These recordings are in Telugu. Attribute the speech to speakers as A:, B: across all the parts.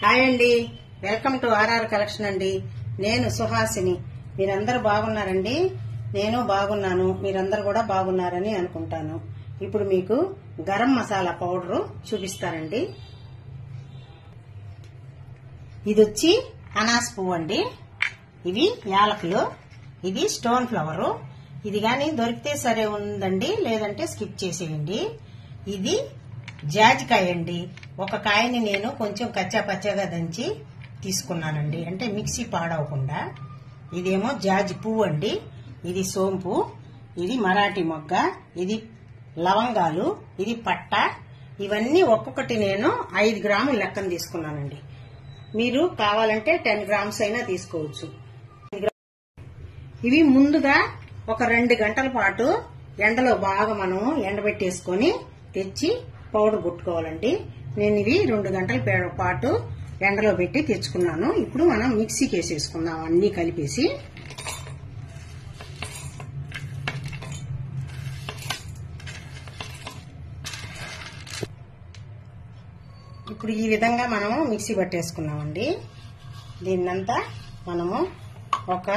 A: హాయ్ అండి, వెల్కమ్ టు ఆర్ఆర్ కలెక్షన్ అండి. నేను సుహాసిని. మీరందరూ బాగున్నారండి? నేను బాగున్నాను, మీరందరూ కూడా బాగున్నారని అనుకుంటాను. ఇప్పుడు మీకు గరం మసాలా పౌడరు చూపిస్తానండి. ఇది వచ్చి అనాస్ పువ్వు అండి, ఇవి యాలకులు, ఇది స్టోన్ ఫ్లవరు. ఇది గాని దొరికితే సరే ఉందండి, లేదంటే స్కిప్ చేసేయండి. ఇది జాజికాయ అండి. ఒక కాయని నేను కొంచెం కచ్చా పచ్చగా దంచి తీసుకున్నానండి, అంటే మిక్సీ పాడవకుండా. ఇదేమో జాజి పువ్వు అండి, ఇది సోంపు, ఇది మరాఠీ మొగ్గ, ఇది లవంగాలు, ఇది పట్ట. ఇవన్నీ ఒక్కొక్కటి నేను 5 గ్రాముల లెక్కన తీసుకున్నానండి. మీరు కావాలంటే 10 గ్రామ్స్ అయినా తీసుకోవచ్చు. ఇవి ముందుగా ఒక 2 గంటల పాటు ఎండలో బాగా మనం ఎండబెట్టేసుకొని తెచ్చి పౌడర్ కొట్టుకోవాలండి. నేను ఇవి 2 గంటల పాటు ఎండలో పెట్టి తెచ్చుకున్నాను. ఇప్పుడు మనం మిక్సీకి వేసేసుకుందాం అన్ని కలిపేసి. ఇప్పుడు ఈ విధంగా మనము మిక్సీ పట్టేసుకున్నామండి. దీన్నంతా మనము ఒక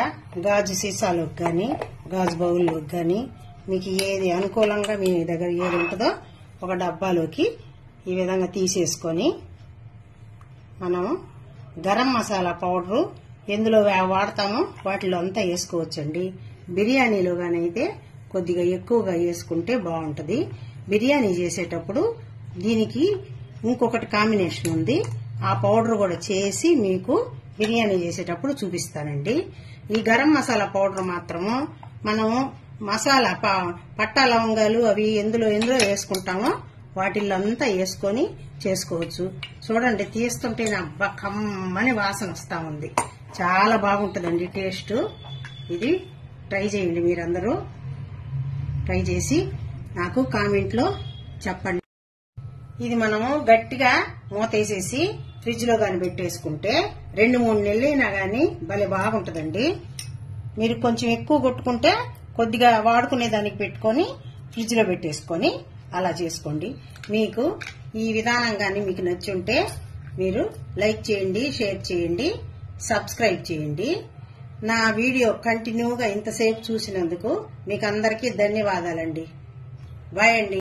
A: గాజు సీసాలోకి కానీ గాజు బౌల్లోకి కానీ మీకు ఏది అనుకూలంగా మీ దగ్గర ఏది ఉంటుందో ఒక డబ్బాలోకి ఈ విధంగా తీసేసుకొని మనము గరం మసాలా పౌడరు ఎందులో వాడతామో వాటిలో అంతా వేసుకోవచ్చండి. బిర్యానీలో గానైతే కొద్దిగా ఎక్కువగా వేసుకుంటే బాగుంటుంది. బిర్యానీ చేసేటప్పుడు దీనికి ఇంకొకటి కాంబినేషన్ ఉంది, ఆ పౌడర్ కూడా చేసి మీకు బిర్యానీ చేసేటప్పుడు చూపిస్తానండి. ఈ గరం మసాలా పౌడర్ మాత్రము మనము మసాలా పట్టా లవంగాలు అవి ఎందులో వేసుకుంటామో వాటిల్లో అంతా వేసుకొని చేసుకోవచ్చు. చూడండి, తీస్తుంటే అబ్బా కమ్మని వాసన వస్తా ఉంది. చాలా బాగుంటుందండి టేస్ట్. ఇది ట్రై చేయండి, మీరందరూ ట్రై చేసి నాకు కామెంట్ లో చెప్పండి. ఇది మనము గట్టిగా మూతేసేసి ఫ్రిడ్జ్ లో గాని పెట్టేసుకుంటే 2-3 నెలలైనా గాని భలే బాగుంటుందండి. మీరు కొంచెం ఎక్కువ కొట్టుకుంటే కొద్దిగా వాడుకునే దానికి పెట్టుకొని ఫ్రిడ్జ్ లో పెట్టేసుకొని అలా చేసుకోండి. మీకు ఈ విధానం గాని మీకు నచ్చుంటే మీరు లైక్ చేయండి, షేర్ చేయండి, సబ్స్క్రైబ్ చేయండి. నా వీడియో కంటిన్యూగా ఇంతసేపు చూసినందుకు మీకు అందరికీ ధన్యవాదాలండి. బాయ్ అండి.